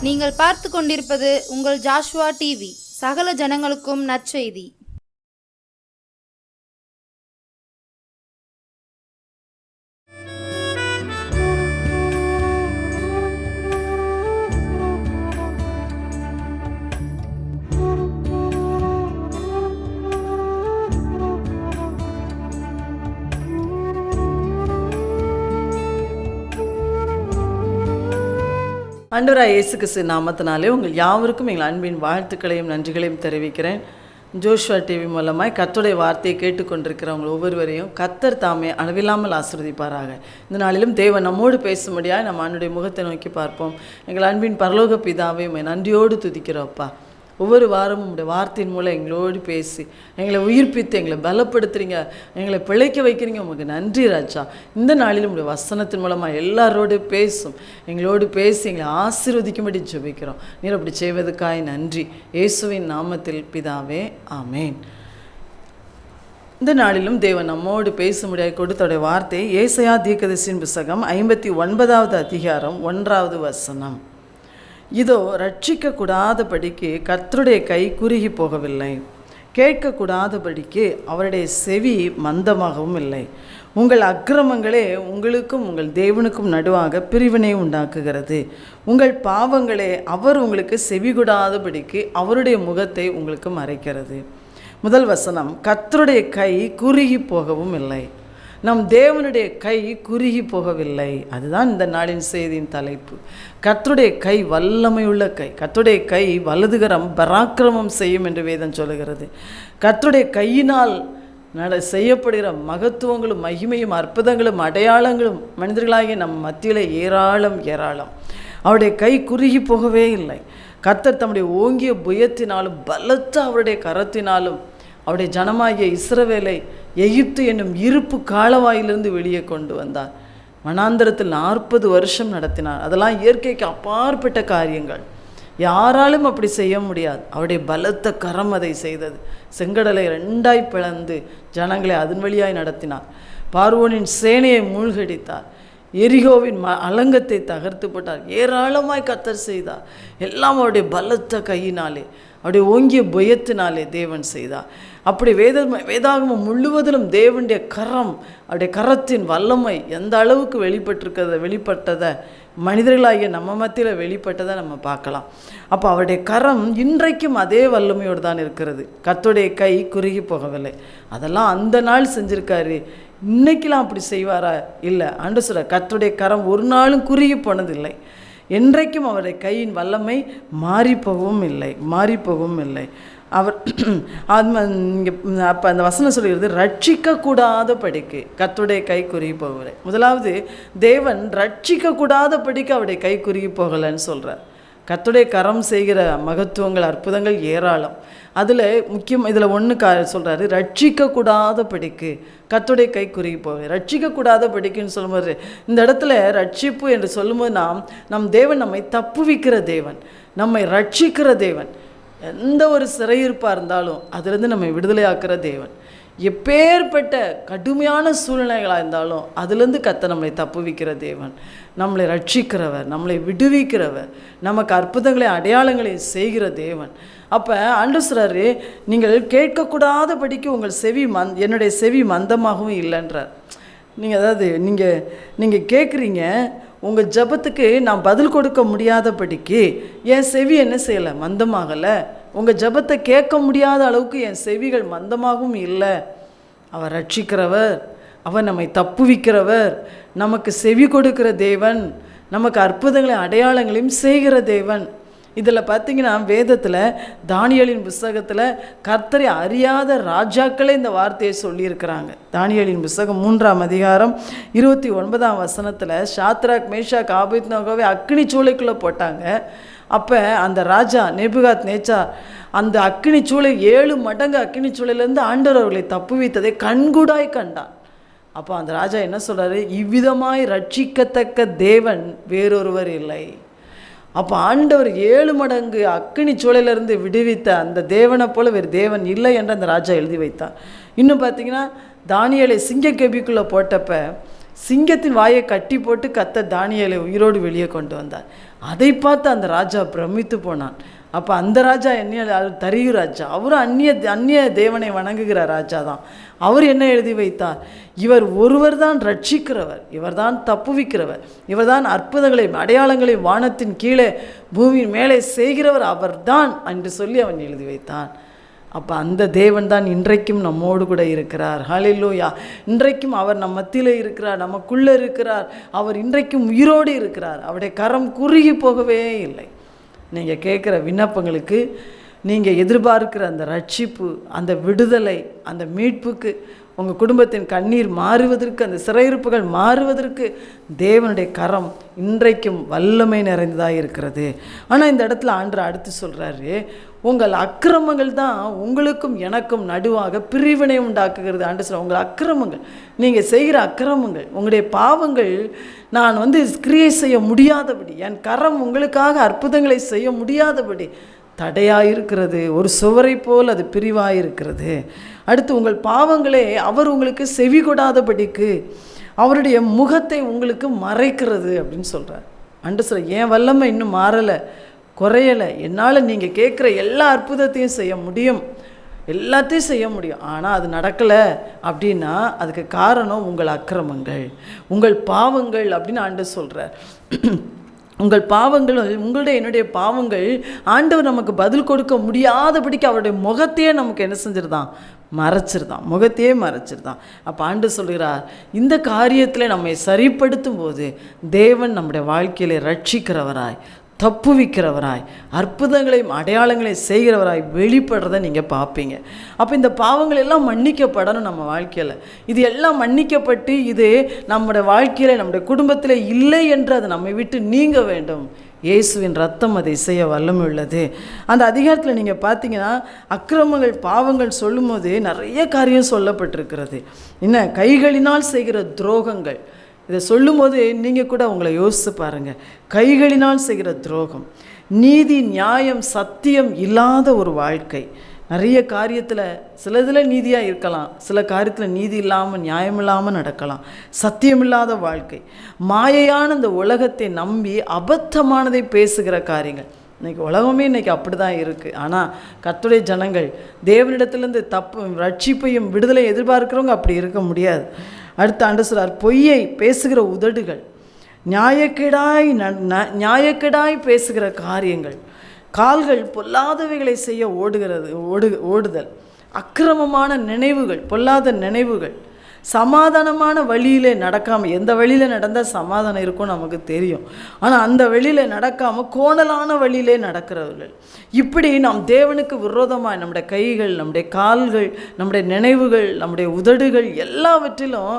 நீங்கள் பார்த்து கொண்டிருப்பது உங்கள் ஜாஷ்வா டிவி. சகல ஜனங்களுக்கும் நற்செய்தி. ஆண்டவராகிய இயேசு கிறிஸ்து நாமத்தினாலே உங்கள் யாவருக்கும் எங்கள் அன்பின் வாழ்த்துக்களையும் நன்றிகளையும் தெரிவிக்கிறேன். ஜோஷ்வா டிவி மூலமாய் கர்த்தருடைய வார்த்தையை கேட்டுக்கொண்டிருக்கிறவங்க ஒவ்வொருவரையும் கர்த்தர் தாமே அளவில்லாமல் ஆசீர்வதிப்பாராக. இந்த நாளிலும் தேவன் நம்மோடு பேசும்படியாக நம்ம அன்னுடைய முகத்தை நோக்கி பார்ப்போம். எங்கள் அன்பின் பரலோக பிதாவே நன்றியோடு துதிக்கிறோப்பா. ஒவ்வொரு வாரமும் உங்களுடைய வார்த்தையின் மூலம் எங்களோடு பேசி எங்களை உயிர்ப்பித்து எங்களை பலப்படுத்துறீங்க, எங்களை பிழைக்க வைக்கிறீங்க. உங்களுக்கு நன்றி ராஜா. இந்த நாளிலும் உங்களுடைய வசனத்தின் மூலமாக எல்லாரோடு பேசும், எங்களோடு பேசி எங்களை ஆசீர்வதிக்கும்படி ஜெபிக்கிறோம். நீர் அப்படி செய்வதற்காய் நன்றி. இயேசுவின் நாமத்தில் பிதாவே, ஆமேன். இந்த நாளிலும் தேவன் நம்மோடு பேச முடியாது கொடுத்தோடைய வார்த்தை ஏசாயா தீர்க்கதரிசியின் புத்தகம் 59வது அதிகாரம் 1வது வசனம். இதோ ரட்சிக்கக்கூடாதபடிக்கு கர்த்தருடைய கை குறுகி போகவில்லை, கேட்கக்கூடாதபடிக்கு அவருடைய செவி மந்தமாகவும் இல்லை. உங்கள் அக்கிரமங்களே உங்களுக்கும் உங்கள் தேவனுக்கும் நடுவாக பிரிவினை உண்டாக்குகிறது. உங்கள் பாவங்களே அவர் உங்களுக்கு செவிகூடாதபடிக்கு அவருடைய முகத்தை உங்களுக்கு மறைக்கிறது. முதல் வசனம், கர்த்தருடைய கை குறுகி போகவும் இல்லை. நம் தேவனுடைய கை குறுகி போகவில்லை. அதுதான் இந்த நாளின் செய்தியின் தலைப்பு. கர்த்தருடைய கை வல்லமையுள்ள கை. கர்த்தருடைய கை வலதுகரம் பராக்கிரமம் செய்யும் என்று வேதம் சொல்லுகிறது. கர்த்தருடைய கையினால் செய்யப்படுகிற மகத்துவங்களும் மகிமையும் அற்புதங்களும் அடையாளங்களும் மனிதர்களாகிய நம் மத்தியில் ஏராளம் ஏராளம். அவருடைய கை குறுகி போகவே இல்லை. கர்த்தர் தம்முடைய ஓங்கிய புயத்தினாலும் பலத்த அவருடைய கரத்தினாலும் அவருடைய ஜனமாகிய இஸ்ரவேலை எகிப்து என்னும் இருப்பு காலவாயிலிருந்து வெளியே கொண்டு வந்தார். வனாந்தரத்தில் 40 வருஷம் நடத்தினார். அதெல்லாம் இயற்கைக்கு அப்பாற்பட்ட காரியங்கள், யாராலும் அப்படி செய்ய முடியாது. அவருடைய பலத்த கரம் அதை செய்தது. செங்கடலை 2ஆய் பிளந்து ஜனங்களை அதன் வழியாய் நடத்தினார். பார்வோனின் சேனையை மூழ்கடித்தார். எரிகோவின் அலங்கத்தை தகர்த்து போட்டார். ஏராளமாய் கர்த்தர் செய்தார். எல்லாம் அவருடைய பலத்த கையினாலே, அவருடைய ஓங்கிய புயத்தினாலே தேவன் செய்தார். அப்படி வேதாகமம் முழுவதிலும் தேவனுடைய கரம், அவருடைய கரத்தின் வல்லமை எந்த அளவுக்கு வெளிப்பட்டதை மனிதர்களாகிய நம்ம மத்தியில் வெளிப்பட்டதை நம்ம பார்க்கலாம். அப்போ அவருடைய கரம் இன்றைக்கும் அதே வல்லமையோடு தான் இருக்கிறது. கர்த்தருடைய கை குறுகி போகவில்லை. அதெல்லாம் அந்த நாள் செஞ்சுருக்காரு, இன்னைக்கெல்லாம் அப்படி செய்வாரா? இல்லை. ஆண்டவர் சொல்றார், கர்த்தருடைய கரம் ஒரு நாளும் குறுகி போனதில்லை. என்றைக்கும் அவருடைய கையின் வல்லமை மாறிப்போகவும் இல்லை. அவர் அப்போ அந்த வசனம் சொல்கிறது, ரட்சிக்கக்கூடாதபடிக்கு கர்த்தருடைய கை குறுகி போகவில்லை. முதலாவது, தேவன் ரட்சிக்கக்கூடாதபடிக்கு அவருடைய கை குறுகி போகலைன்னு சொல்கிறார். கர்த்தருடைய கரம் செய்கிற மகத்துவங்கள் அற்புதங்கள் ஏராளம். அதில் இதில் ஒன்று சொல்கிறாரு, ரட்சிக்கக்கூடாதபடிக்கு கர்த்தருடைய கை குறுகி போகலை. ரட்சிக்கக்கூடாதபடிக்குன்னு சொல்லும்போது இந்த இடத்துல ரட்சிப்பு என்று சொல்லும்போது நம் தேவன் நம்மை தப்புவிக்கிற தேவன், நம்மை ரட்சிக்கிற தேவன். எந்த ஒரு சிறையிருப்பாக இருந்தாலும் அதிலிருந்து நம்மை விடுதலையாக்குற தேவன். எப்பேற்பட்ட கடுமையான சூழ்நிலைகளாக இருந்தாலும் அதிலிருந்து கர்த்தர் நம்மளை தப்புவிக்கிற தேவன், நம்மளை ரட்சிக்கிறவர், நம்மளை விடுவிக்கிறவர், நமக்கு அற்புதங்களை அடையாளங்களை செய்கிற தேவன். அப்போ ஆண்டவர் சொல்றாரு, நீங்கள் கேட்கக்கூடாதபடிக்கு உங்கள் செவி என்னுடைய செவி மந்தமாகவும் இல்லைன்றார். அதாவது நீங்கள் கேட்குறீங்க, உங்கள் ஜபத்துக்கு நான் பதில் கொடுக்க முடியாதபடிக்கு என் செவி என்ன செய்யலை, மந்தமாகலை. உங்கள் ஜபத்தை கேட்க முடியாத அளவுக்கு என் செவிகள் மந்தமாகவும் இல்லை. அவர் ரட்சிக்கிறவர், அவர் நம்மை தப்புவிக்கிறவர், நமக்கு செவி கொடுக்கிற தேவன், நமக்கு அற்புதங்களையும் அடையாளங்களையும் செய்கிற தேவன். இதில் பார்த்திங்கன்னா வேதத்தில் தானியேலின் புஸ்தகத்தில் கர்த்தரை அறியாத ராஜாக்களே இந்த வார்த்தையை சொல்லியிருக்கிறாங்க. தானியேலின் புஸ்தகம் 3ஆம் அதிகாரம் 29ஆம் வசனத்தில் சாத்ராக் மேஷாக் ஆபேத்நேகோவை அக்கினி சூளைக்குள்ளே போட்டாங்க. அப்போ அந்த ராஜா நேபுகாத்நேச்சார் அந்த அக்கினி சூளை 7 மடங்கு அக்கினி சூளையிலேருந்து ஆண்டவர் அவர்களை தப்புவித்ததை கண்கூடாய் கண்டான். அப்போ அந்த ராஜா என்ன சொல்கிறாரு, இவ்விதமாய் ரட்சிக்கத்தக்க தேவன் வேறொருவர் இல்லை. அப்போ ஆண்டவர் 7 மடங்கு அக்கினி சூளையிலிருந்து விடுவித்த அந்த தேவனை போல வேறு தேவன் இல்லை என்று அந்த ராஜா எழுதி வைத்தார். இன்னும் பார்த்தீங்கன்னா தானியேலை சிங்கக்கெபிக்குள்ளே போட்டப்ப சிங்கத்தின் வாயை கட்டி போட்டு கர்த்தர் தானியேலை உயிரோடு வெளியே கொண்டு வந்தார். அதை பார்த்து அந்த ராஜா பிரமித்து போனான். அப்போ அந்த ராஜா என்ன, தரியு ராஜா, அவரும் அந்நிய தேவனை வணங்குகிற ராஜா தான். அவர் என்ன எழுதி வைத்தார்? இவர் ஒருவர் தான் ரட்சிக்கிறவர், இவர் தான் தப்புவிக்கிறவர், இவர் தான் அற்புதங்களையும் அடையாளங்களையும் வானத்தின் கீழே பூமியின் மேலே செய்கிறவர் அவர் தான் என்று சொல்லி அவன் எழுதி வைத்தான். அப்போ அந்த தேவன் தான் இன்றைக்கும் நம்மோடு கூட இருக்கிறார். ஹல்லேலூயா! இன்றைக்கும் அவர் நம் மத்தியில் இருக்கிறார், நமக்குள்ளே இருக்கிறார். அவர் இன்றைக்கும் உயிரோடு இருக்கிறார். அவருடைய கரம் குறுகி போகவே இல்லை. நீங்கள் கேட்குற விண்ணப்பங்களுக்கு, நீங்கள் எதிர்பார்க்கிற அந்த ரட்சிப்பு, அந்த விடுதலை, அந்த மீட்புக்கு, உங்கள் குடும்பத்தின் கண்ணீர் மாறுவதற்கு, அந்த சிறையிருப்புகள் மாறுவதற்கு தேவனுடைய கரம் இன்றைக்கும் வல்லமை நிறைந்ததாக இருக்கிறது. ஆனால் இந்த இடத்துல ஆண்டவர் அடுத்து சொல்கிறாரு, உங்கள் அக்கிரமங்கள் தான் உங்களுக்கும் எனக்கும் நடுவாக பிரிவினை உண்டாக்குகிறது. ஆண்டு சொல்ல, உங்கள் அக்கிரமங்கள், நீங்கள் செய்கிற அக்கிரமங்கள், உங்களுடைய பாவங்கள் நான் கிரியை செய்ய முடியாதபடி, என் கரம் உங்களுக்காக அற்புதங்களை செய்ய முடியாதபடி தடையாயிருக்கிறது. ஒரு சுவரை போல் அது பிரிவாயிருக்கிறது. அடுத்து, உங்கள் பாவங்களே அவர் உங்களுக்கு செவி கொடாதபடிக்கு அவருடைய முகத்தை உங்களுக்கு மறைக்கிறது அப்படின்னு சொல்கிறார். அன்று சொல்ல, என் வல்லமை இன்னும் மாறலை, குறையலை. என்னால் நீங்கள் கேட்குற எல்லா அற்புதத்தையும் செய்ய முடியும், எல்லாத்தையும் செய்ய முடியும். ஆனால் அது நடக்கலை அப்படின்னா அதுக்கு காரணம் உங்கள் அக்கிரமங்கள், உங்கள் பாவங்கள் அப்படின்னு ஆண்டவர் சொல்கிறார். உங்கள் பாவங்கள், உங்களுடைய என்னுடைய பாவங்கள் ஆண்டவர் நமக்கு பதில் கொடுக்க முடியாதபடிக்கு அவருடைய முகத்தையே நமக்கு என்ன செஞ்சிருந்தான்? மறைச்சிருந்தான், முகத்தையே மறைச்சிருந்தான். அப்போ ஆண்டவர் சொல்கிறார், இந்த காரியத்தில் நம்மை சரிப்படுத்தும் போது தேவன் நம்முடைய வாழ்க்கையில ரட்சிக்கிறவராய், தப்புவிக்கிறவராய், அற்புதங்களையும் அடையாளங்களையும் செய்கிறவராய் வெளிப்படுறதை நீங்கள் பார்ப்பீங்க. அப்போ இந்த பாவங்கள் எல்லாம் மன்னிக்கப்படணும் நம்ம வாழ்க்கையில். இது எல்லாம் மன்னிக்கப்பட்டு இது நம்முடைய வாழ்க்கையில், நம்முடைய குடும்பத்தில் இல்லை என்று அது நம்மை விட்டு நீங்க வேண்டும். இயேசுவின் ரத்தம் அதை செய்ய வல்லமை உள்ளது. அந்த அதிகாரத்தில் நீங்கள் பார்த்தீங்கன்னா, அக்கிரமங்கள் பாவங்கள் சொல்லும் போது நிறைய காரியம் சொல்லப்பட்டிருக்கிறது. என்ன, கைகளினால் செய்கிற துரோகங்கள், இதை சொல்லும்போது நீங்கள் கூட உங்களை யோசித்து பாருங்கள். கைகளினால் செய்கிற துரோகம், நீதி நியாயம் சத்தியம் இல்லாத ஒரு வாழ்க்கை. நிறைய காரியத்தில் சில இதில் நீதியாக இருக்கலாம், சில காரியத்தில் நீதி இல்லாமல் நியாயம் இல்லாமல் நடக்கலாம். சத்தியமில்லாத வாழ்க்கை, மாயையான இந்த உலகத்தை நம்பி அபத்தமானதை பேசுகிற காரியங்கள். இன்றைக்கி உலகமே இன்றைக்கி அப்படி தான் இருக்குது. ஆனால் கர்த்தருடைய ஜனங்கள், தேவனிடத்துலேருந்து ரட்சிப்பையும் விடுதலை எதிர்பார்க்குறவங்க அப்படி இருக்க முடியாது. அடுத்த ஆண்டு சொல்றார், பொய்யை பேசுகிற உதடுகள், நியாயக்கேடாய் பேசுகிற காரியங்கள், கால்கள் பொல்லாதவைகளை செய்ய ஓடுதல், அக்கிரமமான நினைவுகள், பொல்லாத நினைவுகள், சமாதானமான வழியிலே நடக்காமல், எந்த வழியில் நடந்தால் சமாதானம் இருக்கும் நமக்கு தெரியும், ஆனால் அந்த வழியில் நடக்காமல் கோணலான வழியிலே நடக்கிறவர்கள். இப்படி நாம் தேவனுக்கு விரோதமாக நம்முடைய கைகள், நம்முடைய கால்கள், நம்முடைய நினைவுகள், நம்முடைய உதடுகள் எல்லாவற்றிலும்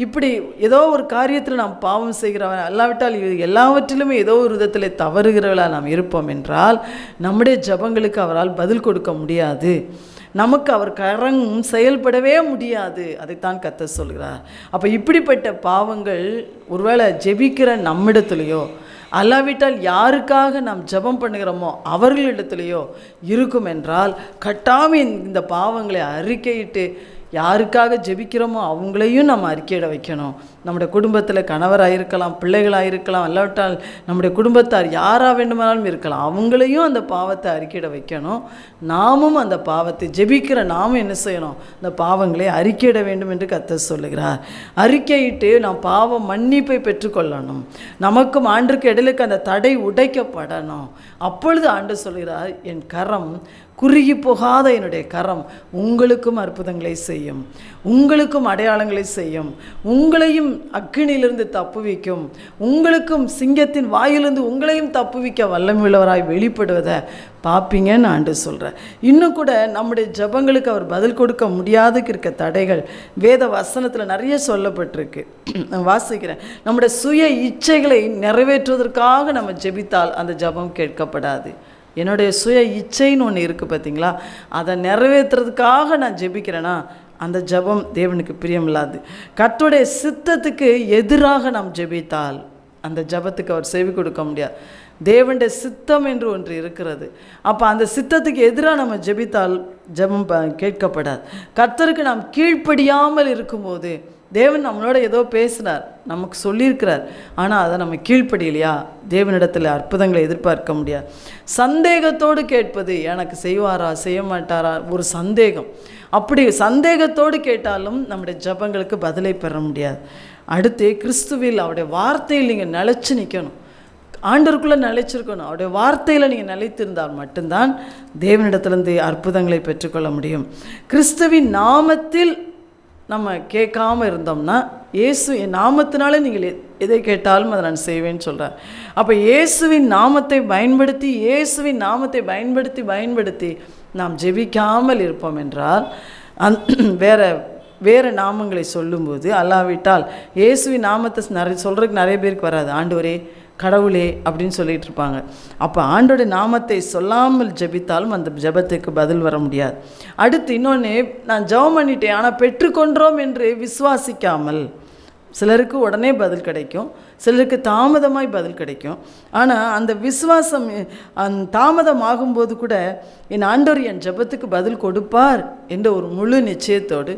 இப்படி ஏதோ ஒரு காரியத்தில் நாம் பாவம் செய்கிறவன், அல்லாவிட்டால் எல்லாவற்றிலுமே ஏதோ ஒரு விதத்தில் தவறுகிறவர்களாக நாம் இருப்போம் என்றால் நம்முடைய ஜபங்களுக்கு அவரால் பதில் கொடுக்க முடியாது. நமக்கு அவர் கரம் செயல்படவே முடியாது. அதைத்தான் கர்த்தர் சொல்கிறார். அப்போ இப்படிப்பட்ட பாவங்கள் ஒருவேளை ஜெபிக்கிற நம்மிடத்துலையோ, அல்லாவிட்டால் யாருக்காக நாம் ஜெபம் பண்ணுகிறோமோ அவர்களிடத்துலையோ இருக்கும் என்றால் கட்டாயம் இந்த பாவங்களை அறிக்கையிட்டு யாருக்காக ஜெபிக்கிறோமோ அவங்களையும் நம்ம அறிக்கையிட வைக்கணும். நம்முடைய குடும்பத்தில் கணவராக இருக்கலாம், பிள்ளைகளாக இருக்கலாம், அல்லாவிட்டால் நம்முடைய குடும்பத்தார் யாராக வேண்டுமானாலும் இருக்கலாம், அவங்களையும் அந்த பாவத்தை அறிக்கையிட வைக்கணும். நாமும் அந்த பாவத்தை ஜெபிக்கிற நாமும் என்ன செய்யணும்? அந்த பாவங்களை அறிக்கையிட வேண்டும் என்று கர்த்தர் சொல்லுகிறார். அறிக்கையிட்டு நாம் பாவ மன்னிப்பை பெற்றுக்கொள்ளணும். நமக்கும் ஆண்டுக்கு இடையிலுக்கு அந்த தடை உடைக்கப்படணும். அப்பொழுது ஆண்டு சொல்கிறார், என் கரம் குறுகி போகாத என்னுடைய கரம் உங்களுக்கும் அற்புதங்களை செய்யும், உங்களுக்கும் அடையாளங்களை செய்யும், உங்களையும் அக்கினியிலிருந்து தப்புவிக்கும், உங்களுக்கும் சிங்கத்தின் வாயிலிருந்து உங்களையும் தப்புவிக்க வல்லமையுள்ளவராய் வெளிப்படுவதை பார்ப்பீங்கன்னு ஆண்டு சொல்கிறேன். இன்னும் கூட நம்முடைய ஜபங்களுக்கு அவர் பதில் கொடுக்க முடியாதுக்கு இருக்க தடைகள் வேத வசனத்தில் நிறைய சொல்லப்பட்டிருக்கு. நான் வாசிக்கிறேன். நம்முடைய சுய இச்சைகளை நிறைவேற்றுவதற்காக நம்ம ஜெபித்தால் அந்த ஜபம் கேட்கப்படாது. என்னுடைய சுய இச்சைன்னு ஒன்று இருக்குது பார்த்தீங்களா, அதை நிறைவேற்றுறதுக்காக நான் ஜெபிக்கிறேன்னா அந்த ஜபம் தேவனுக்கு பிரியமில்லாது. கர்த்தருடைய சித்தத்துக்கு எதிராக நாம் ஜெபித்தால் அந்த ஜபத்துக்கு அவர் செவி கொடுக்க முடியாது. தேவனுடைய சித்தம் என்று ஒன்று இருக்கிறது. அப்போ அந்த சித்தத்துக்கு எதிராக நம்ம ஜெபித்தால் ஜெபம் கேட்கப்படாது. கர்த்தருக்கு நாம் கீழ்ப்படியாமல் இருக்கும்போது தேவன் நம்மளோட ஏதோ பேசுகிறார், நமக்கு சொல்லியிருக்கிறார், ஆனால் அதை நம்ம கீழ்ப்படியலையா? தேவனிடத்தில் அற்புதங்களை எதிர்பார்க்க முடியாது. சந்தேகத்தோடு கேட்பது, எனக்கு செய்வாரா செய்ய மாட்டாரா, ஒரு சந்தேகம். அப்படி சந்தேகத்தோடு கேட்டாலும் நம்முடைய ஜெபங்களுக்கு பதிலை பெற முடியாது. அடுத்து கிறிஸ்துவில் அவருடைய வார்த்தையில் நீங்கள் நிலைச்சு நிற்கணும். ஆண்டவருக்குள்ளே நிலைச்சிருக்கணும். அவருடைய வார்த்தையில் நீங்கள் நிலைத்திருந்தால் மட்டும்தான் தேவனிடத்திலிருந்து அற்புதங்களை பெற்றுக்கொள்ள முடியும். கிறிஸ்துவின் நாமத்தில் நம்ம கேட்காம இருந்தோம்னா, இயேசு என் நாமத்தினாலே நீங்கள் எதை கேட்டாலும் அதை நான் செய்வேன்னு சொல்கிறார். அப்போ இயேசுவின் நாமத்தை பயன்படுத்தி பயன்படுத்தி நாம் ஜெபிக்காமல் இருப்போம் என்றால், வேறு நாமங்களை சொல்லும்போது, அல்லாவிட்டால் இயேசுவின் நாமத்தை சொல்கிறதுக்கு நிறைய பேருக்கு வராது. ஆண்டவரே, கடவுளே அப்படின்னு சொல்லிகிட்டு இருப்பாங்க. அப்போ ஆண்டோட நாமத்தை சொல்லாமல் ஜெபித்தாலும் அந்த ஜெபத்துக்கு பதில் வர முடியாது. அடுத்து இன்னொன்று, நான் ஜெபம் பண்ணிட்டேன் ஆனால் பெற்றுக்கொண்டோம் என்று விசுவாசிக்காமல், சிலருக்கு உடனே பதில் கிடைக்கும், சிலருக்கு தாமதமாய் பதில் கிடைக்கும். ஆனால் அந்த விசுவாசம் தாமதமாகும்போது கூட என் ஆண்டவர் என் ஜெபத்துக்கு பதில் கொடுப்பார் என்ற ஒரு முழு நிச்சயத்தோடு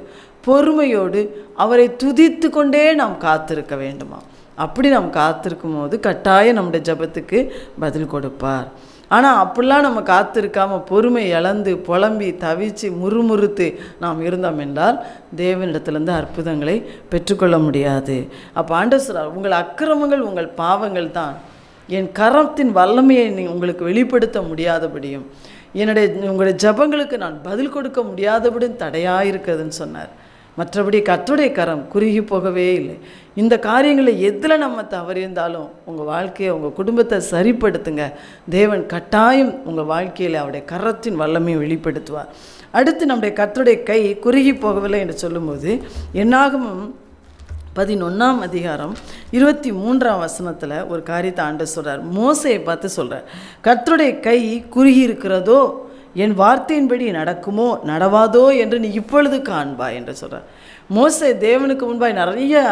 பொறுமையோடு அவரை துதித்து கொண்டே நாம் காத்திருக்க வேண்டுமா? அப்படி நாம் காத்திருக்கும் போது கட்டாயம் நம்முடைய ஜெபத்துக்கு பதில் கொடுப்பார். ஆனால் அப்படிலாம் நம்ம காத்திருக்காமல் பொறுமை இழந்து புலம்பி தவிச்சு முறுமுறுத்து நாம் இருந்தோம் என்றால் தேவனிடத்திலிருந்து அற்புதங்களை பெற்றுக்கொள்ள முடியாது. அப்போ ஆண்டவர் சொல்றார், உங்கள் அக்கிரமங்கள் உங்கள் பாவங்கள் தான் என் கரத்தின் வல்லமையை உங்களுக்கு வெளிப்படுத்த முடியாதபடியும் உங்களுடைய ஜெபங்களுக்கு நான் பதில் கொடுக்க முடியாதபடியும் தடையாக இருக்குதுன்னு சொன்னார். மற்றபடி கர்த்தருடைய கரம் குறுகி போகவே இல்லை. இந்த காரியங்களில் எதில் நம்ம தவறியிருந்தாலும் உங்கள் வாழ்க்கையை, உங்கள் குடும்பத்தை சரிப்படுத்துங்க. தேவன் கட்டாயம் உங்கள் வாழ்க்கையில் அவருடைய கரத்தின் வல்லமையை வெளிப்படுத்துவார். அடுத்து நம்முடைய கர்த்தருடைய கை குறுகி போகவில்லை என்று சொல்லும்போது, என்னாகமம் 11ஆம் அதிகாரம் 23ஆம் வசனத்தில் ஒரு காரியத்தை ஆண்டவர் சொல்கிறார். மோசையை பார்த்து சொல்கிறார், கர்த்தருடைய கை குறுகி இருக்கிறதோ, என் வார்த்தையின்படி நடக்குமோ நடவாதோ என்று நீ இப்பொழுது காண்பாய் என்று சொல்கிறார். மோசே தேவனுக்கு முன்பாய் நிறைய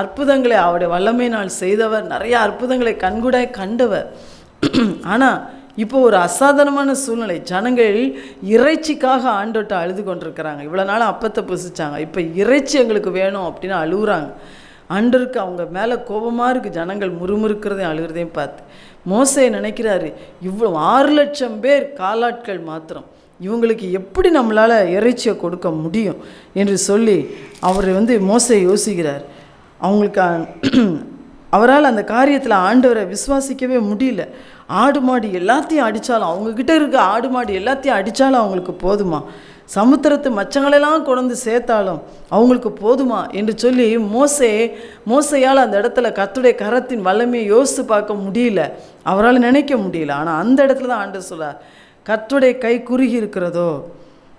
அற்புதங்களை அவருடைய வல்லமையினால் செய்தவர், நிறைய அற்புதங்களை கண்கூடாய் கண்டவர். ஆனால் இப்போ ஒரு அசாதாரணமான சூழ்நிலை, ஜனங்கள் இறைச்சிக்காக ஆண்டோட்ட அழுது கொண்டிருக்கிறாங்க. இவ்வளோ நாள் அப்பத்தை புசிச்சாங்க, இப்போ இறைச்சி எங்களுக்கு வேணும் அப்படின்னு அழுகுறாங்க. ஆண்டவருக்கு அவங்க மேலே கோபமாக இருக்குது. ஜனங்கள் முறுமுறுக்கிறதையும் அழுகிறதையும் பார்த்து மோசே நினைக்கிறாரு, இவ்வளோ 6 லட்சம் பேர் காலாட்கள் மாத்திரம், இவங்களுக்கு எப்படி நம்மளால் இறைச்சியை கொடுக்க முடியும் என்று சொல்லி அவர் மோசே யோசிக்கிறார். அவங்களுக்கு அவரால் அந்த காரியத்தில் ஆண்டவரை விசுவாசிக்கவே முடியல. ஆடு மாடு எல்லாத்தையும் அடித்தாலும், அவங்கக்கிட்ட இருக்க ஆடு மாடு எல்லாத்தையும் அடித்தாலும் அவங்களுக்கு போதுமா? சமுத்திரத்து மச்சங்களெல்லாம் கொண்டு சேர்த்தாலும் அவங்களுக்கு போதுமா என்று சொல்லி மோசையால் அந்த இடத்துல கர்த்தருடைய கரத்தின் வல்லமையை யோசித்து பார்க்க முடியல, அவரால் நினைக்க முடியல. ஆனால் அந்த இடத்துல தான் ஆண்டவர் சொல்றார், கர்த்தருடைய கை குறுகி இருக்கிறதோ,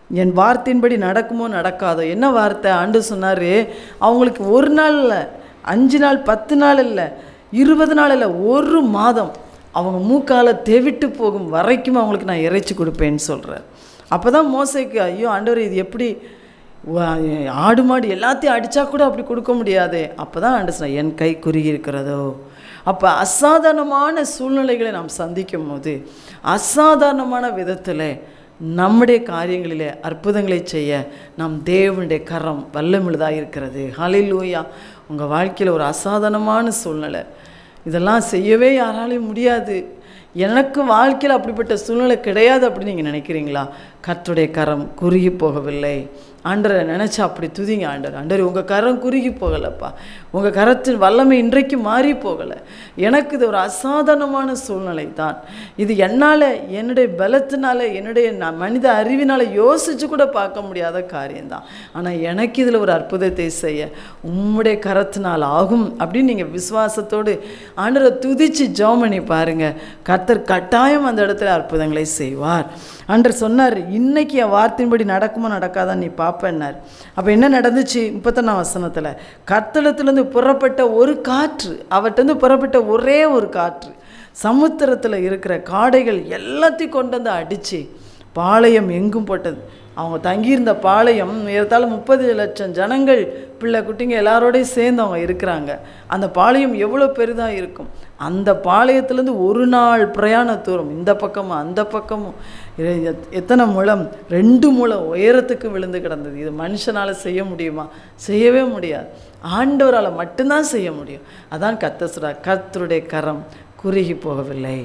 என் வார்த்தையின்படி நடக்குமோ நடக்காதோ. என்ன வார்த்தை? ஆண்டவர் சொன்னார், அவங்களுக்கு 1 நாள் இல்லை, 5 நாள், 10 நாள் இல்லை, 20 நாள் இல்லை, 1 மாதம் அவங்க மூக்கால தெவிட்டு போகும் வரைக்கும் அவங்களுக்கு நான் இறைச்சி கொடுப்பேன்னு சொல்கிறார். அப்போ தான் மோசைக்கு, ஐயோ ஆண்டவர், இது எப்படி ஆடு மாடு எல்லாத்தையும் அடித்தா கூட அப்படி கொடுக்க முடியாதே. அப்போ தான் ஆண்டவர் சொன்னார், என் கை குறுகி இருக்கிறதோ. அப்போ அசாதாரணமான சூழ்நிலைகளை நாம் சந்திக்கும் போது அசாதாரணமான விதத்தில் நம்முடைய காரியங்களிலே அற்புதங்களை செய்ய நம் தேவனுடைய கரம் வல்லமுள்ளதாக இருக்கிறது. ஹல்லேலூயா. உங்கள் வாழ்க்கையில் ஒரு அசாதாரணமான சூழ்நிலை, இதெல்லாம் செய்யவே யாராலையும் முடியாது, எனக்கு வாழ்க்கையில் அப்படிப்பட்ட சூழ்நிலை கிடையாது அப்படின்னு நீங்கள் நினைக்கிறீங்களா? கர்த்தருடைய கரம் குறுகி போகவில்லை. ஆண்டரை நினச்சா அப்படி துதிங்க. ஆண்டர் உங்கள் கரம் குறுகி போகலைப்பா, உங்கள் கரத்தின் வல்லமை இன்றைக்கு மாறி போகலை. எனக்கு இது ஒரு அசாதாரணமான சூழ்நிலை தான், இது என்னால், என்னுடைய பலத்தினால, என்னுடைய மனித அறிவினால் யோசித்து கூட பார்க்க முடியாத காரியம்தான். ஆனால் எனக்கு இதில் ஒரு அற்புதத்தை செய்ய உம்முடைய கரத்தினால் ஆகும் அப்படின்னு நீங்கள் விசுவாசத்தோடு ஆண்டரை துதித்து ஜெபம் பண்ணி பாருங்கள். கர்த்தர் கட்டாயம் அந்த இடத்துல அற்புதங்களை செய்வார். ஆண்டவர் சொன்னார், இன்னைக்கு என் வார்த்தையின்படி நடக்குமா நடக்காதான் நீ பார்ப்பேன்னார். அப்போ என்ன நடந்துச்சு? 31ஆம் வசனத்தில், கர்த்தரிடத்திலிருந்து புறப்பட்ட ஒரு காற்று, அவர்கிட்ட புறப்பட்ட ஒரே ஒரு காற்று சமுத்திரத்தில் இருக்கிற காடைகள் எல்லாத்தையும் கொண்டு வந்து அடித்து பாளையம் எங்கும் போட்டது. அவங்க தங்கியிருந்த பாளையம் ஏறத்தாழ 30 லட்சம் ஜனங்கள், பிள்ளை குட்டிங்க எல்லாரோடையும் சேர்ந்து அவங்க இருக்கிறாங்க. அந்த பாளையம் எவ்வளோ பெரிதாக இருக்கும். அந்த பாளையத்துலேருந்து ஒரு நாள் பிரயாண தூரம், இந்த பக்கமும் அந்த பக்கமும் எத்தனை முழம், 2 முழம் உயரத்துக்கு விழுந்து கிடந்தது. இது மனுஷனால் செய்ய முடியுமா? செய்யவே முடியாது. ஆண்டவரால் மட்டும்தான் செய்ய முடியும். அதான் கர்த்தர் சொல்றார், கர்த்தருடைய கரம் குறுகி போகவில்லை.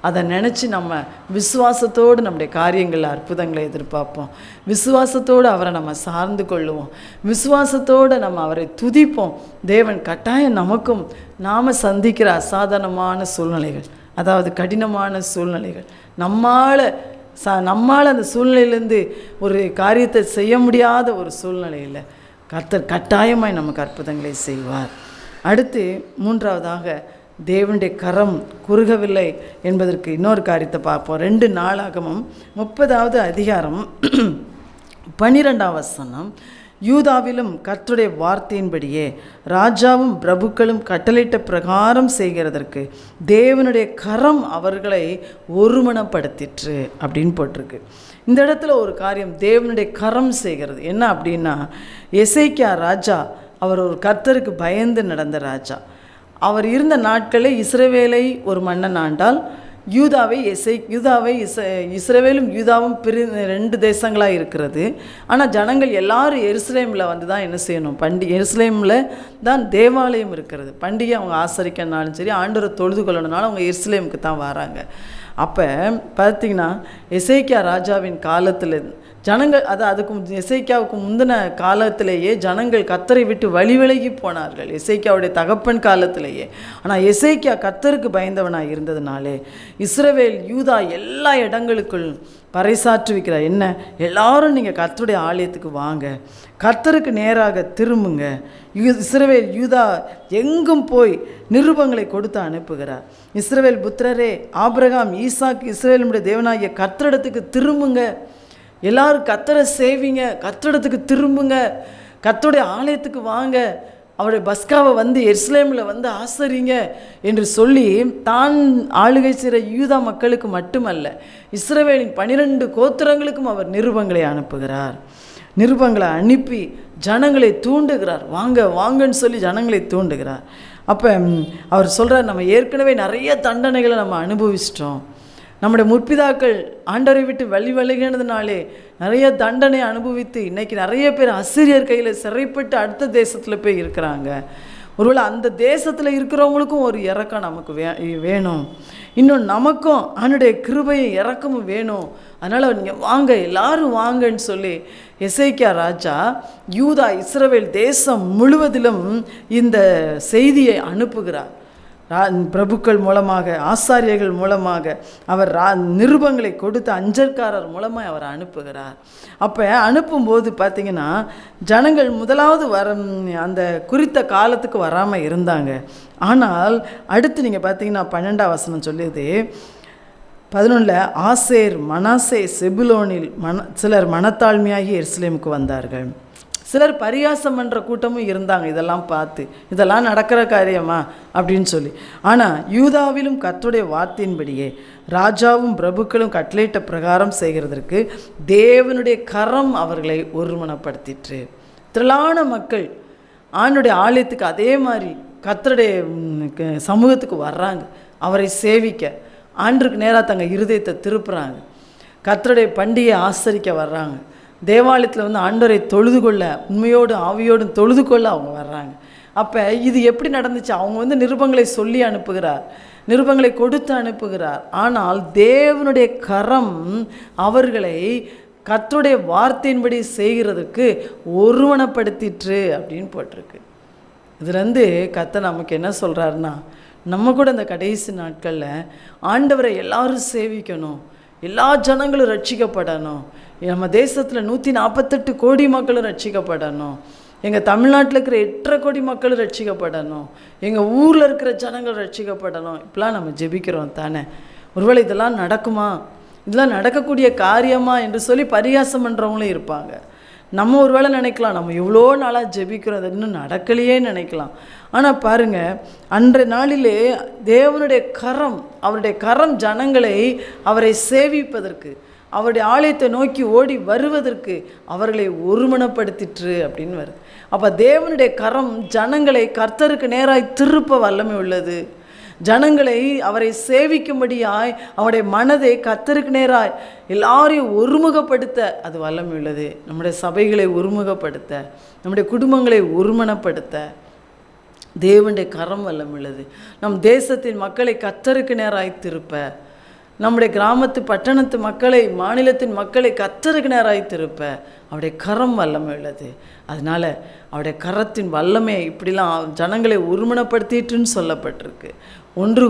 அதை நினச்சி நம்ம விசுவாசத்தோடு நம்முடைய காரியங்களில் அற்புதங்களை எதிர்பார்ப்போம். விசுவாசத்தோடு அவரை நம்ம சார்ந்து கொள்ளுவோம். விசுவாசத்தோடு நம்ம அவரை துதிப்போம். தேவன் கட்டாயம் நமக்கும் நாம் சந்திக்கிற அசாதாரணமான சூழ்நிலைகள், அதாவது கடினமான சூழ்நிலைகள், நம்மால் அந்த சூழ்நிலையிலேருந்து ஒரு காரியத்தை செய்ய முடியாத ஒரு சூழ்நிலையில் கர்த்தர் கட்டாயமாய் நமக்கு அற்புதங்களை செய்வார். அடுத்து 3வதாக தேவனுடைய கரம் குறுகவில்லை என்பதற்கு இன்னொரு காரியத்தை பார்ப்போம். 2 நாளாகமம் 30வது அதிகாரம் 12ஆம் வசனம். யூதாவிலும் கர்த்தருடைய வார்த்தையின்படியே ராஜாவும் பிரபுக்களும் கட்டளையிட்ட பிரகாரம் செய்கிறதற்கு தேவனுடைய கரம் அவர்களை ஒருமனப்படுத்திற்று அப்படின்னு போட்டிருக்கு. இந்த இடத்துல ஒரு காரியம், தேவனுடைய கரம் செய்கிறது என்ன அப்படின்னா, எசேக்கியா ராஜா அவர் ஒரு கர்த்தருக்கு பயந்து நடந்த ராஜா. அவர் இருந்த நாட்களில் இஸ்ரவேலை ஒரு மன்னன் ஆண்டால், இஸ்ரவேலும் யூதாவும் 2 தேசங்களாக இருக்கிறது. ஆனால் ஜனங்கள் எல்லாரும் எருசலேமில் வந்து தான் என்ன செய்யணும், எருசலேமில் தான் தேவாலயம் இருக்கிறது. பண்டிகை அவங்க ஆசரிக்கனாலும் சரி, ஆண்டவரை தொழுது கொள்ளணுனாலும் அவங்க எருசலேமுக்கு தான் வராங்க. அப்போ பார்த்திங்கன்னா எசேக்கியா ராஜாவின் காலத்தில் ஜனங்கள், அதுக்கு எசேக்கியாவுக்கு முந்தின காலத்திலேயே ஜனங்கள் கர்த்தரை விட்டு விலகி போனார்கள், எசேக்கியாவுடைய தகப்பன் காலத்திலேயே. ஆனால் எசேக்கியா கர்த்தருக்கு பயந்தவனாக இருந்ததுனாலே இஸ்ரவேல் யூதா எல்லா இடங்களுக்குள் பறைசாற்றுவிக்கிறார். என்ன, எல்லாரும் நீங்கள் கர்த்தருடைய ஆலயத்துக்கு வாங்க, கர்த்தருக்கு நேராக திரும்புங்க. இஸ்ரவேல் யூதா எங்கும் போய் நிருபங்களை கொடுத்து அனுப்புகிறார். இஸ்ரவேல் புத்திரரே, ஆபிரகாம், ஈசாக்கு, இஸ்ரவேலுடைய தேவனாகிய கர்த்தரிடத்துக்கு திரும்புங்க, எல்லாரும் கர்த்தரை சேவிங்க, கர்த்தரிடத்துக்கு திரும்புங்க, கர்த்தருடைய ஆலயத்துக்கு வாங்க, அவருடைய பஸ்காவை வந்து எருசலேமில் வந்து ஆசரிங்க என்று சொல்லி தான் ஆளுகை செய்கிற யூதா மக்களுக்கு மட்டுமல்ல, இஸ்ரவேலின் 12 கோத்திரங்களுக்கும் அவர் நிருபங்களை அனுப்புகிறார். நிருபங்களை அனுப்பி ஜனங்களை தூண்டுகிறார். வாங்க வாங்கன்னு சொல்லி ஜனங்களை தூண்டுகிறார். அப்போ அவர் சொல்கிறார், நம்ம ஏற்கனவே நிறைய தண்டனைகளை நம்ம அனுபவிச்சிட்டோம். நம்முடைய முற்பிதாக்கள் ஆண்டவரை விட்டு விலகினதுனாலே நிறைய தண்டனை அனுபவித்து இன்றைக்கி நிறைய பேர் அசிரியர் கையில் சிறைப்பட்டு அடுத்த தேசத்தில் போய் இருக்கிறாங்க. ஒருவேளை அந்த தேசத்தில் இருக்கிறவங்களுக்கும் ஒரு இரக்கம் நமக்கு வேணும். இன்னும் நமக்கும் அவனுடைய கிருபையும் இரக்கமும் வேணும். அதனால் நீங்கள் வாங்க, எல்லாரும் வாங்கன்னு சொல்லி எசேக்கியா ராஜா யூதா இஸ்ரவேல் தேசம் முழுவதிலும் இந்த செய்தியை அனுப்புகிறார். பிரபுக்கள் மூலமாக, ஆசாரியர்கள் மூலமாக, அவர் நிருபங்களை கொடுத்த அஞ்சற்காரர் மூலமாக அவர் அனுப்புகிறார். அப்போ அனுப்பும்போது பார்த்திங்கன்னா ஜனங்கள் முதலாவது அந்த குறித்த காலத்துக்கு வராமல் இருந்தாங்க. ஆனால் அடுத்து நீங்கள் பார்த்திங்கன்னா 12ஆம் வசனம் சொல்லுது, 11 ஆசேர், மனாசே, செபுலோனில் சிலர் மனத்தாழ்மையாகி எருசலேமுக்கு வந்தார்கள். சிலர் பரியாசம் பண்ணுற கூட்டமும் இருந்தாங்க. இதெல்லாம் பார்த்து இதெல்லாம் நடக்கிற காரியமா அப்படின்னு சொல்லி. ஆனால் யூதாவிலும் கர்த்தருடைய வார்த்தையின்படியே ராஜாவும் பிரபுக்களும் கட்டளையிட்ட பிரகாரம் செய்கிறதற்கு தேவனுடைய கரம் அவர்களை ஒருமனப்படுத்திற்று. திரளான மக்கள் ஆண்டவருடைய ஆலயத்துக்கு அதே மாதிரி கர்த்தருடைய சமூகத்துக்கு வர்றாங்க. அவரை சேவிக்க, ஆண்டருக்கு நேராக தங்க இருதயத்தை திருப்புறாங்க. கர்த்தருடைய பண்டிகையை ஆசரிக்க வர்றாங்க. தேவாலயத்தில் வந்து ஆண்டவரை தொழுது கொள்ள, உண்மையோடும் ஆவியோடும் தொழுது கொள்ள அவங்க வர்றாங்க. அப்போ இது எப்படி நடந்துச்சு? அவங்க வந்து நிருபங்களை சொல்லி அனுப்புகிறார், நிருபங்களை கொடுத்து அனுப்புகிறார். ஆனால் தேவனுடைய கரம் அவர்களை கர்த்தருடைய வார்த்தையின்படி செய்கிறதுக்கு ஒருவனப்படுத்திற்று அப்படின்னு போட்டிருக்கு. இதுலேருந்து கர்த்தர் நமக்கு என்ன சொல்கிறாருன்னா, நம்ம கூட இந்த கடைசி நாட்களில் ஆண்டவரை எல்லாரும் சேவிக்கணும், எல்லா ஜனங்களும் ரட்சிக்கப்படணும். நம்ம தேசத்தில் 148 கோடி மக்களும் ரட்சிக்கப்படணும். எங்கள் தமிழ்நாட்டில் இருக்கிற 8.5 கோடி மக்களும் ரட்சிக்கப்படணும். எங்கள் ஊரில் இருக்கிற ஜனங்கள் ரட்சிக்கப்படணும். இப்பெல்லாம் நம்ம ஜெபிக்கிறோம் தானே. ஒருவேளை இதெல்லாம் நடக்குமா, இதெல்லாம் நடக்கக்கூடிய காரியமா என்று சொல்லி பரிகாசம் பண்ணுறவங்களும் இருப்பாங்க. நம்ம ஒரு வேளை நினைக்கலாம், நம்ம எவ்வளோ நாளாக ஜெபிக்கிறோம், அது இன்னும் நடக்கலையே நினைக்கலாம். ஆனால் பாருங்கள், அன்றைய நாளிலே தேவனுடைய கரம், அவருடைய கரம் ஜனங்களை அவரை சேவிப்பதற்கு, அவருடைய ஆலயத்தை நோக்கி ஓடி வருவதற்கு அவர்களை ஒருமனப்படுத்திற்று அப்படின்னு வருது. அப்போ தேவனுடைய கரம் ஜனங்களை கர்த்தருக்கு நேராய் திருப்ப வல்லமை உள்ளது. ஜனங்களை அவரை சேவிக்கும்படியாய் அவருடைய மனதை கர்த்தருக்கு நேராய் எல்லாரையும் ஒருமுகப்படுத்த அது வல்லமை உள்ளது. நம்முடைய சபைகளை ஒருமுகப்படுத்த, நம்முடைய குடும்பங்களை ஒருமனப்படுத்த தேவனுடைய கரம் வல்லமை உள்ளது. நம் தேசத்தின் மக்களை கர்த்தருக்கு நேராய் திருப்ப, நம்முடைய கிராமத்து பட்டணத்து மக்களை, மாநிலத்தின் மக்களை கர்த்தருக்கு நேராய் திருப்ப அவருடைய கரம் வல்லமை உள்ளது. அதனால் அவருடைய கரத்தின் வல்லமை இப்படிலாம் ஜனங்களை ஒருமனப்படுத்திட்டுன்னு சொல்லப்பட்டிருக்கு. ஒன்று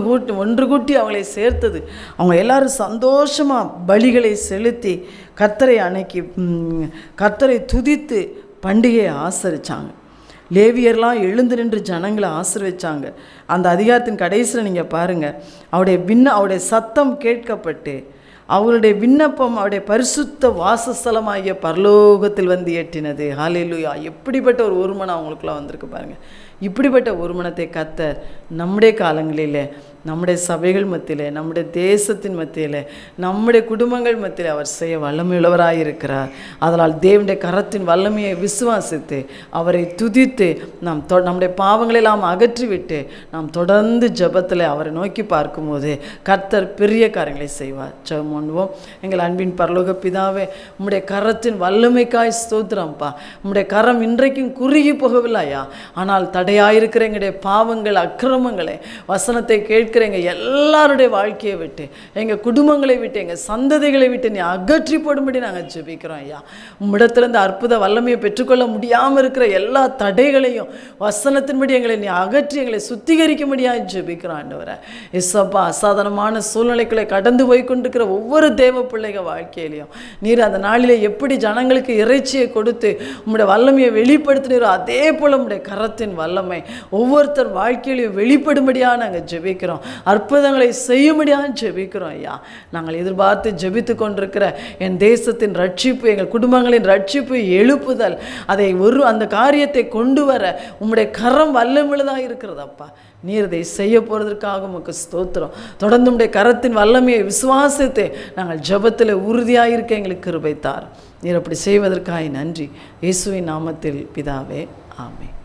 கூட்டி அவங்களை சேர்த்தது. அவங்க எல்லாரும் சந்தோஷமாக பலிகளை செலுத்தி கர்த்தரை அன்னைக்கு கர்த்தரை துதித்து பண்டிகையை ஆசரித்தாங்க. லேவியர்லாம் எழுந்து நின்று ஜனங்களை ஆசீர்வதிச்சாங்க. அந்த அதிகாரத்தின் கடைசியில் நீங்கள் பாருங்கள், அவருடைய சத்தம் கேட்கப்பட்டு அவருடைய விண்ணப்பம் அவருடைய பரிசுத்த வாசஸ்தலமாகிய பரலோகத்தில் வந்து எட்டினது. ஹல்லேலூயா! எப்படிப்பட்ட ஒரு ஒருமனம் அவங்களுக்குலாம் வந்திருக்கு பாருங்கள். இப்படிப்பட்ட ஒருமனத்தை கர்த்தர் நம்முடைய காலங்களில், நம்முடைய சபைகள் மத்தியில், நம்முடைய தேசத்தின் மத்தியில், நம்முடைய குடும்பங்கள் மத்தியில் அவர் செய்ய வல்லமையுள்ளவராக இருக்கிறார். அதனால் தேவனுடைய கரத்தின் வல்லமையை விசுவாசித்து அவரை துதித்து நம்முடைய பாவங்களெல்லாம் அகற்றிவிட்டு நாம் தொடர்ந்து ஜெபத்தில் அவரை நோக்கி பார்க்கும்போது கர்த்தர் பெரிய காரியங்களை செய்வார். ஜெபம் பண்ணுவோம். எங்கள் அன்பின் பரலோக பிதாவே, உம்முடைய கரத்தின் வல்லமைக்காய் ஸ்தோத்திரம்ப்பா. உம்முடைய கரம் இன்றைக்கும் குறுகி போகவில்லையா, ஆனால் தடையாயிருக்கிற எங்களுடைய பாவங்கள், அக்கிரமங்களை, வசனத்தை கேட்கிற எங்கள் எல்லாருடைய வாழ்க்கையை விட்டு, எங்கள் குடும்பங்களை விட்டு, எங்கள் சந்ததிகளை விட்டு நீ அகற்றி போடும்படி நாங்கள் ஜெபிக்கிறோம் ஐயா. உம்மிடத்திலிருந்து அற்புத வல்லமையை பெற்றுக்கொள்ள முடியாமல் இருக்கிற எல்லா தடைகளையும் வசனத்தின்படி எங்களை நீ அகற்றி எங்களை சுத்திகரிக்கும்படியாக ஜெபிக்கிறோம் ஆண்டவரே. எஸ்ஸப்பா, அசாதாரணமான சூழ்நிலைகளை கடந்து போய் கொண்டிருக்கிற ஒவ்வொரு தேவ பிள்ளைகள் வாழ்க்கையிலையும் நீர் அந்த நாளிலே எப்படி ஜனங்களுக்கு இறைச்சியை கொடுத்து உம்முடைய வல்லமையை வெளிப்படுத்தினீரோ அதே போல் உம்முடைய கரத்தின் வல்லமை ஒவ்வொருத்தர் வாழ்க்கையிலையும் வெளிப்படும்படியாக நாங்கள் ஜெபிக்கிறோம். அற்புதங்களை செய்யும்படியாக ஜெபிக்கிறோம் ஐயா. நாங்கள் எதிர்பார்த்து ஜெபித்து கொண்டிருக்கிற என் தேசத்தின் ரட்சிப்பு, எங்கள் குடும்பங்களின் ரட்சிப்பு, எழுப்புதல், அதை அந்த காரியத்தை கொண்டு வர உம்முடைய கரம் வல்லமையுள்ளதாக இருக்கிறதப்பா. நீர் இதை செய்ய போகிறதுக்காக உமக்கு ஸ்தோத்திரம். தொடர்ந்து உம்முடைய கரத்தின் வல்லமையை விசுவாசித்து நாங்கள் ஜெபத்தில் உறுதியாக இருக்க எங்களுக்கு கிருபை தார். நீர் அப்படி செய்வதற்காக நன்றி. இயேசுவின் நாமத்தில் பிதாவே, ஆமென்.